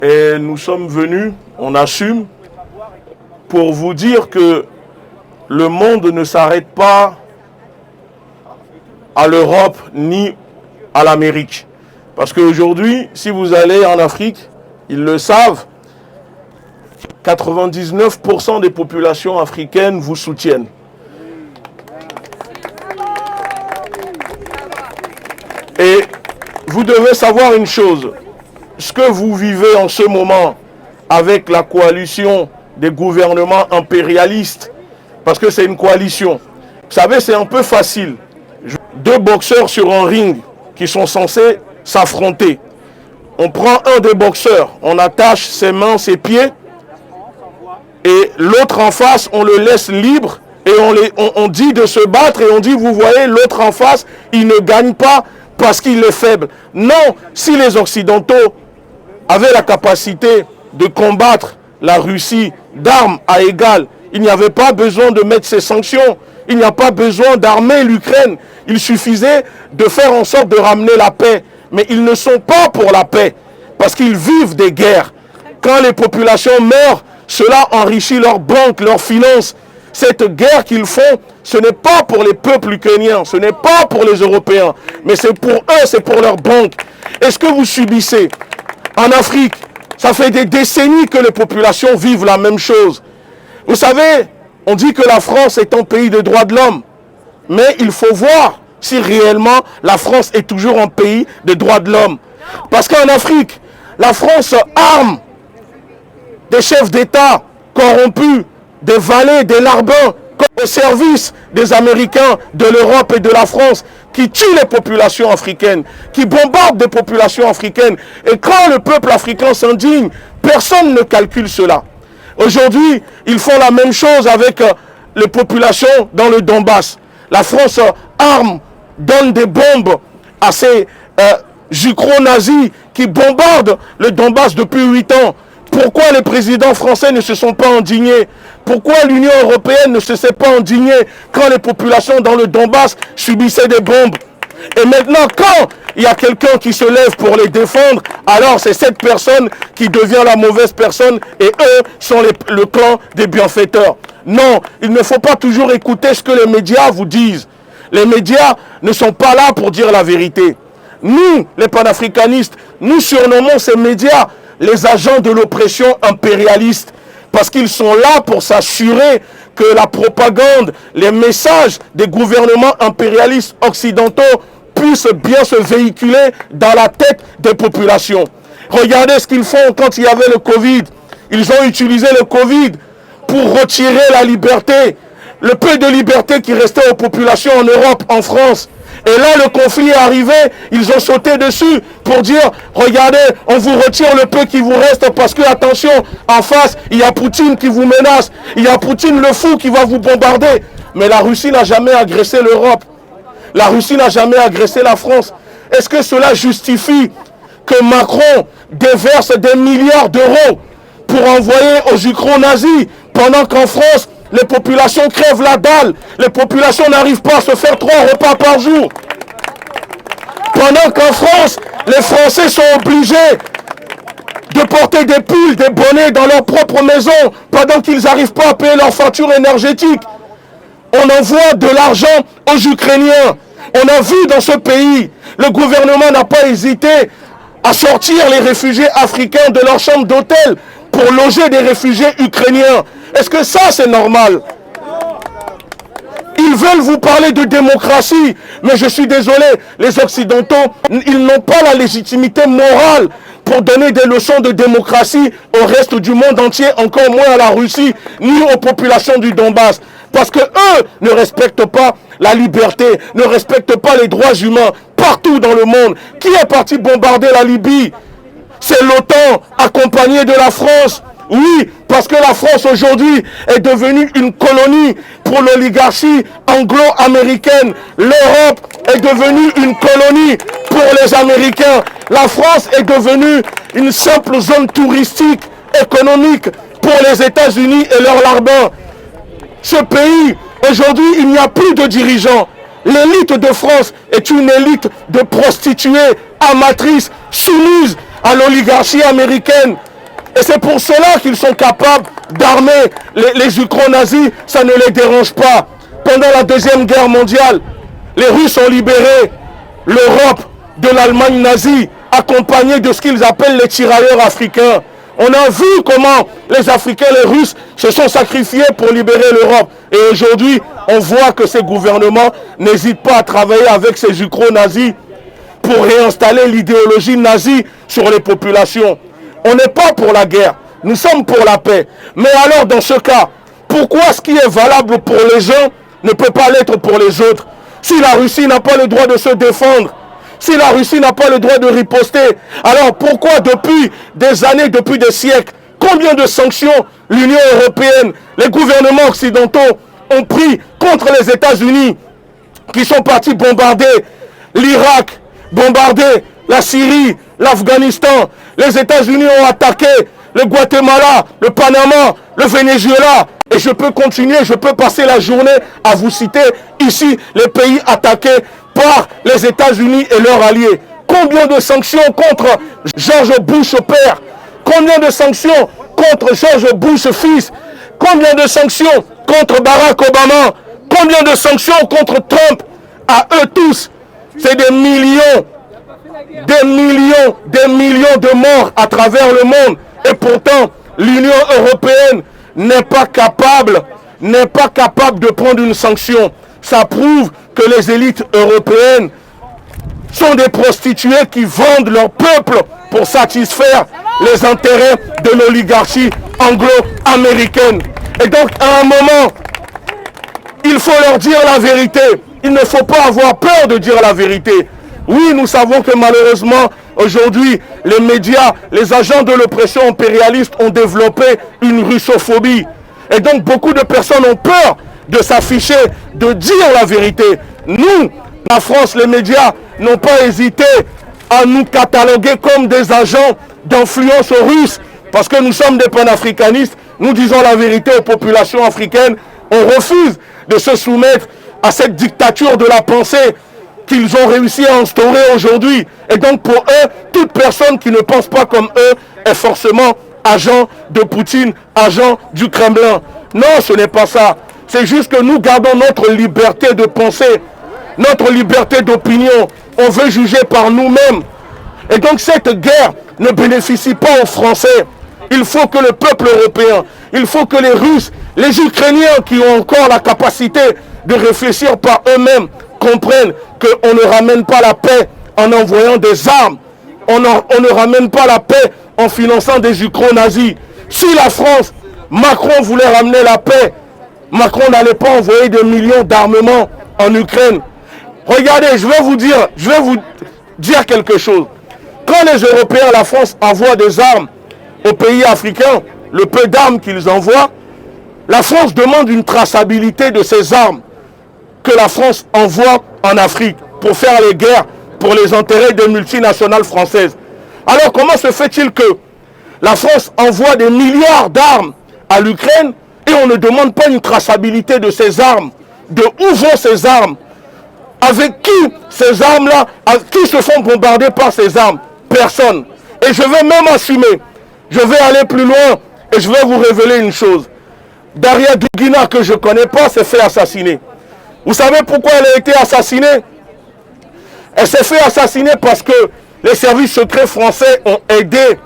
Et nous sommes venus, on assume, pour vous dire que le monde ne s'arrête pas à l'Europe ni à l'Amérique. Parce qu'aujourd'hui, si vous allez en Afrique, ils le savent, 99% des populations africaines vous soutiennent. Et vous devez savoir une chose, ce que vous vivez en ce moment avec la coalition des gouvernements impérialistes, parce que c'est une coalition. Vous savez, c'est un peu facile. Deux boxeurs sur un ring qui sont censés s'affronter. On prend un des boxeurs, on attache ses mains, ses pieds, et l'autre en face, on le laisse libre, et on dit de se battre, et on dit, vous voyez, l'autre en face, il ne gagne pas parce qu'il est faible. Non, si les Occidentaux avaient la capacité de combattre la Russie d'armes à égal, il n'y avait pas besoin de mettre ces sanctions, il n'y a pas besoin d'armer l'Ukraine, il suffisait de faire en sorte de ramener la paix. Mais ils ne sont pas pour la paix, parce qu'ils vivent des guerres. Quand les populations meurent, cela enrichit leurs banques, leurs finances. Cette guerre qu'ils font, ce n'est pas pour les peuples ukrainiens, ce n'est pas pour les Européens, mais c'est pour eux, c'est pour leurs banques. Et ce que vous subissez en Afrique, ça fait des décennies que les populations vivent la même chose. Vous savez, on dit que la France est un pays de droits de l'homme, mais il faut voir si réellement la France est toujours un pays de droits de l'homme. Parce qu'en Afrique, la France arme des chefs d'État corrompus, des valets, des larbins, au service des Américains, de l'Europe et de la France, qui tuent les populations africaines, qui bombardent des populations africaines. Et quand le peuple africain s'indigne, personne ne calcule cela. Aujourd'hui, ils font la même chose avec les populations dans le Donbass. La France arme, donne des bombes à ces jucro-nazis qui bombardent le Donbass depuis 8 ans. Pourquoi les présidents français ne se sont pas indignés? Pourquoi l'Union européenne ne se s'est pas indignée quand les populations dans le Donbass subissaient des bombes? Et maintenant, quand il y a quelqu'un qui se lève pour les défendre, alors c'est cette personne qui devient la mauvaise personne et eux sont le clan des bienfaiteurs. Non, il ne faut pas toujours écouter ce que les médias vous disent. Les médias ne sont pas là pour dire la vérité. Nous, les panafricanistes, nous surnommons ces médias les agents de l'oppression impérialiste, parce qu'ils sont là pour s'assurer que la propagande, les messages des gouvernements impérialistes occidentaux puissent bien se véhiculer dans la tête des populations. Regardez ce qu'ils font quand il y avait le Covid. Ils ont utilisé le Covid pour retirer la liberté, le peu de liberté qui restait aux populations en Europe, en France. Et là, le conflit est arrivé, ils ont sauté dessus pour dire, regardez, on vous retire le peu qui vous reste parce que, attention, en face, il y a Poutine qui vous menace, il y a Poutine le fou qui va vous bombarder. Mais la Russie n'a jamais agressé l'Europe. La Russie n'a jamais agressé la France. Est-ce que cela justifie que Macron déverse des milliards d'euros pour envoyer aux jucro-nazis pendant qu'en France, les populations crèvent la dalle. Les populations n'arrivent pas à se faire 3 repas par jour. Pendant qu'en France, les Français sont obligés de porter des pulls, des bonnets dans leur propre maison pendant qu'ils n'arrivent pas à payer leur facture énergétique. On envoie de l'argent aux Ukrainiens. On a vu dans ce pays, le gouvernement n'a pas hésité à sortir les réfugiés africains de leur chambre d'hôtel pour loger des réfugiés ukrainiens. Est-ce que ça, c'est normal? Ils veulent vous parler de démocratie, mais je suis désolé, les Occidentaux, ils n'ont pas la légitimité morale pour donner des leçons de démocratie au reste du monde entier, encore moins à la Russie, ni aux populations du Donbass. Parce que eux ne respectent pas la liberté, ne respectent pas les droits humains partout dans le monde. Qui est parti bombarder la Libye? C'est l'OTAN, accompagné de la France. Oui, parce que la France aujourd'hui est devenue une colonie pour l'oligarchie anglo-américaine. L'Europe est devenue une colonie pour les Américains. La France est devenue une simple zone touristique, économique pour les États-Unis et leurs larbins. Ce pays, aujourd'hui, il n'y a plus de dirigeants. L'élite de France est une élite de prostituées, amatrices, soumises à l'oligarchie américaine. Et c'est pour cela qu'ils sont capables d'armer les ukro-nazis, ça ne les dérange pas. Pendant la Deuxième Guerre mondiale, les Russes ont libéré l'Europe de l'Allemagne nazie, accompagnés de ce qu'ils appellent les tirailleurs africains. On a vu comment les Africains, les Russes, se sont sacrifiés pour libérer l'Europe. Et aujourd'hui, on voit que ces gouvernements n'hésitent pas à travailler avec ces ukro-nazis pour réinstaller l'idéologie nazie sur les populations. On n'est pas pour la guerre, nous sommes pour la paix. Mais alors, dans ce cas, pourquoi ce qui est valable pour les uns ne peut pas l'être pour les autres? Si la Russie n'a pas le droit de se défendre, si la Russie n'a pas le droit de riposter, alors pourquoi depuis des années, depuis des siècles, combien de sanctions l'Union européenne, les gouvernements occidentaux ont pris contre les États-Unis qui sont partis bombarder l'Irak, bombarder la Syrie, l'Afghanistan. Les États-Unis ont attaqué le Guatemala, le Panama, le Venezuela. Et je peux continuer, je peux passer la journée à vous citer ici les pays attaqués par les États-Unis et leurs alliés. Combien de sanctions contre George Bush père? Combien de sanctions contre George Bush fils? Combien de sanctions contre Barack Obama? Combien de sanctions contre Trump? À eux tous, c'est des millions de morts à travers le monde. Et pourtant, l'Union européenne n'est pas capable de prendre une sanction. Ça prouve que les élites européennes sont des prostituées qui vendent leur peuple pour satisfaire les intérêts de l'oligarchie anglo-américaine. Et donc, à un moment, il faut leur dire la vérité. Il ne faut pas avoir peur de dire la vérité. Oui, nous savons que malheureusement, aujourd'hui, les médias, les agents de l'oppression impérialiste ont développé une russophobie. Et donc, beaucoup de personnes ont peur de s'afficher, de dire la vérité. Nous, la France, les médias n'ont pas hésité à nous cataloguer comme des agents d'influence russes, parce que nous sommes des panafricanistes, nous disons la vérité aux populations africaines, on refuse de se soumettre à cette dictature de la pensée qu'ils ont réussi à instaurer aujourd'hui. Et donc pour eux, toute personne qui ne pense pas comme eux est forcément agent de Poutine, agent du Kremlin. Non, ce n'est pas ça. C'est juste que nous gardons notre liberté de penser, notre liberté d'opinion. On veut juger par nous-mêmes. Et donc cette guerre ne bénéficie pas aux Français. Il faut que le peuple européen, il faut que les Russes, les Ukrainiens qui ont encore la capacité de réfléchir par eux-mêmes, comprennent qu'on ne ramène pas la paix en envoyant des armes. On ne ramène pas la paix en finançant des ukro-nazis. Si la France, Macron voulait ramener la paix, Macron n'allait pas envoyer des millions d'armements en Ukraine. Regardez, je vais vous dire quelque chose. Quand les Européens, la France, envoient des armes aux pays africains, le peu d'armes qu'ils envoient, la France demande une traçabilité de ces armes que la France envoie en Afrique pour faire les guerres pour les intérêts des multinationales françaises. Alors comment se fait-il que la France envoie des milliards d'armes à l'Ukraine et on ne demande pas une traçabilité de ces armes? De où vont ces armes? Avec qui ces armes-là, qui se font bombarder par ces armes? Personne. Et je vais même assumer, je vais aller plus loin et je vais vous révéler une chose. Daria Dugina, que je ne connais pas, s'est fait assassiner. Vous savez pourquoi elle a été assassinée? Elle s'est fait assassiner parce que les services secrets français ont aidé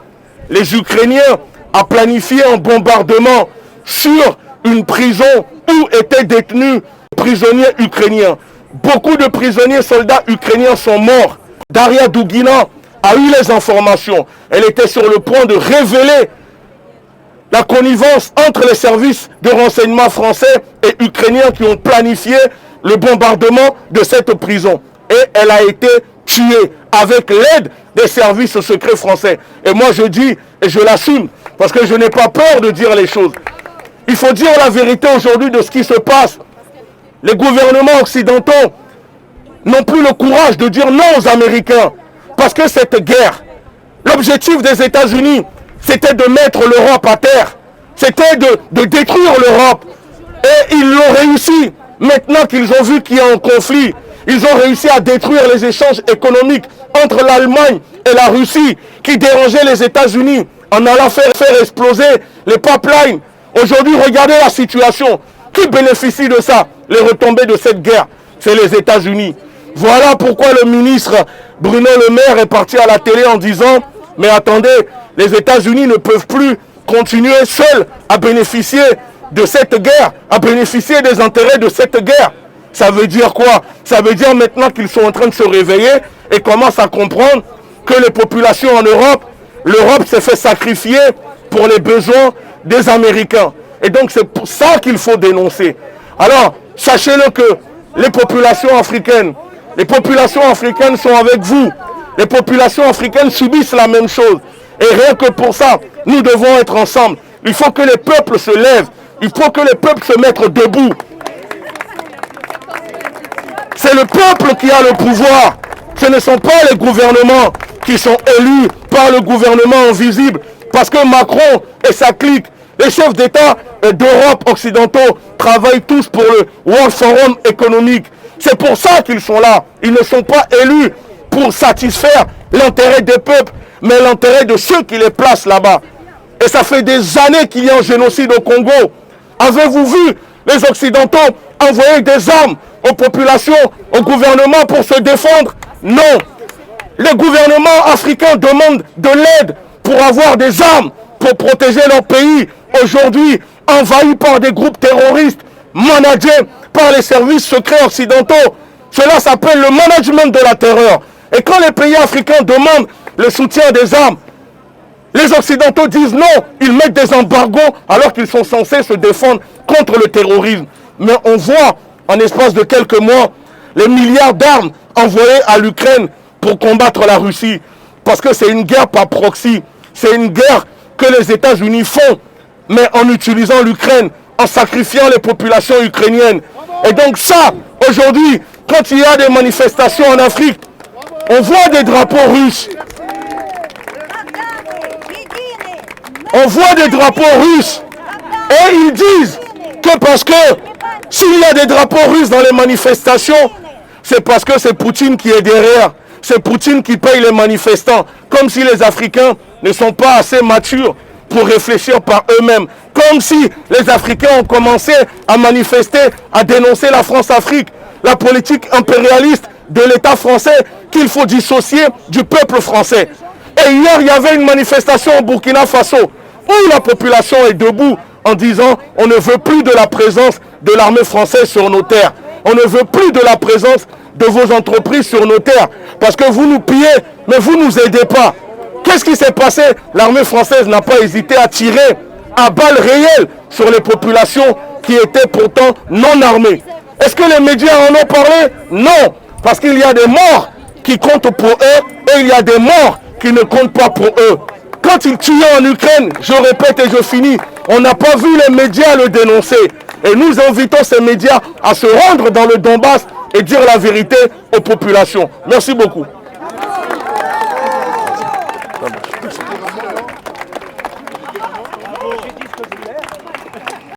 les Ukrainiens à planifier un bombardement sur une prison où étaient détenus prisonniers ukrainiens. Beaucoup de prisonniers soldats ukrainiens sont morts. Daria Dugina a eu les informations. Elle était sur le point de révéler la connivence entre les services de renseignement français et ukrainiens qui ont planifié le bombardement de cette prison. Et elle a été tuée avec l'aide des services secrets français. Et moi je dis, et je l'assume, parce que je n'ai pas peur de dire les choses. Il faut dire la vérité aujourd'hui de ce qui se passe. Les gouvernements occidentaux n'ont plus le courage de dire non aux Américains. Parce que cette guerre, l'objectif des États-Unis, c'était de mettre l'Europe à terre. C'était de détruire l'Europe. Et ils l'ont réussi. Maintenant qu'ils ont vu qu'il y a un conflit, ils ont réussi à détruire les échanges économiques entre l'Allemagne et la Russie qui dérangeaient les États-Unis en allant faire exploser les pipelines. Aujourd'hui, regardez la situation. Qui bénéficie de ça? Les retombées de cette guerre, c'est les États-Unis. Voilà pourquoi le ministre Bruno Le Maire est parti à la télé en disant « Mais attendez, les États-Unis ne peuvent plus continuer seuls à bénéficier de cette guerre, à bénéficier des intérêts de cette guerre. » Ça veut dire quoi? Ça veut dire maintenant qu'ils sont en train de se réveiller et commencent à comprendre que les populations en Europe, l'Europe s'est fait sacrifier pour les besoins des Américains. Et donc c'est pour ça qu'il faut dénoncer. Alors, sachez-le que les populations africaines sont avec vous. Les populations africaines subissent la même chose. Et rien que pour ça, nous devons être ensemble. Il faut que les peuples se lèvent. Il faut que les peuples se mettent debout. C'est le peuple qui a le pouvoir. Ce ne sont pas les gouvernements qui sont élus par le gouvernement invisible. Parce que Macron et sa clique, les chefs d'État d'Europe occidentaux travaillent tous pour le World Forum économique. C'est pour ça qu'ils sont là. Ils ne sont pas élus pour satisfaire l'intérêt des peuples, mais l'intérêt de ceux qui les placent là-bas. Et ça fait des années qu'il y a un génocide au Congo. Avez-vous vu les Occidentaux envoyer des armes aux populations, au gouvernement pour se défendre? Non. Les gouvernements africains demandent de l'aide pour avoir des armes, pour protéger leur pays. Aujourd'hui, envahi par des groupes terroristes, managés par les services secrets occidentaux. Cela s'appelle le management de la terreur. Et quand les pays africains demandent le soutien des armes, les Occidentaux disent non, ils mettent des embargos alors qu'ils sont censés se défendre contre le terrorisme. Mais on voit, en espace de quelques mois, les milliards d'armes envoyées à l'Ukraine pour combattre la Russie. Parce que c'est une guerre par proxy. C'est une guerre que les États-Unis font, mais en utilisant l'Ukraine, en sacrifiant les populations ukrainiennes. Et donc ça, aujourd'hui, quand il y a des manifestations en Afrique, on voit des drapeaux russes. On voit des drapeaux russes. Et ils disent que parce que s'il y a des drapeaux russes dans les manifestations, c'est parce que c'est Poutine qui est derrière. C'est Poutine qui paye les manifestants. Comme si les Africains ne sont pas assez matures pour réfléchir par eux-mêmes. Comme si les Africains ont commencé à manifester, à dénoncer la France-Afrique, la politique impérialiste de l'État français qu'il faut dissocier du peuple français. Et hier, il y avait une manifestation au Burkina Faso où la population est debout en disant on ne veut plus de la présence de l'armée française sur nos terres. On ne veut plus de la présence de vos entreprises sur nos terres. Parce que vous nous pillez, mais vous ne nous aidez pas. Qu'est-ce qui s'est passé? L'armée française n'a pas hésité à tirer à balles réelles sur les populations qui étaient pourtant non armées. Est-ce que les médias en ont parlé? Non. Parce qu'il y a des morts qui comptent pour eux et il y a des morts qui ne comptent pas pour eux. Quand ils tuaient en Ukraine, je répète et je finis, on n'a pas vu les médias le dénoncer. Et nous invitons ces médias à se rendre dans le Donbass et dire la vérité aux populations. Merci beaucoup.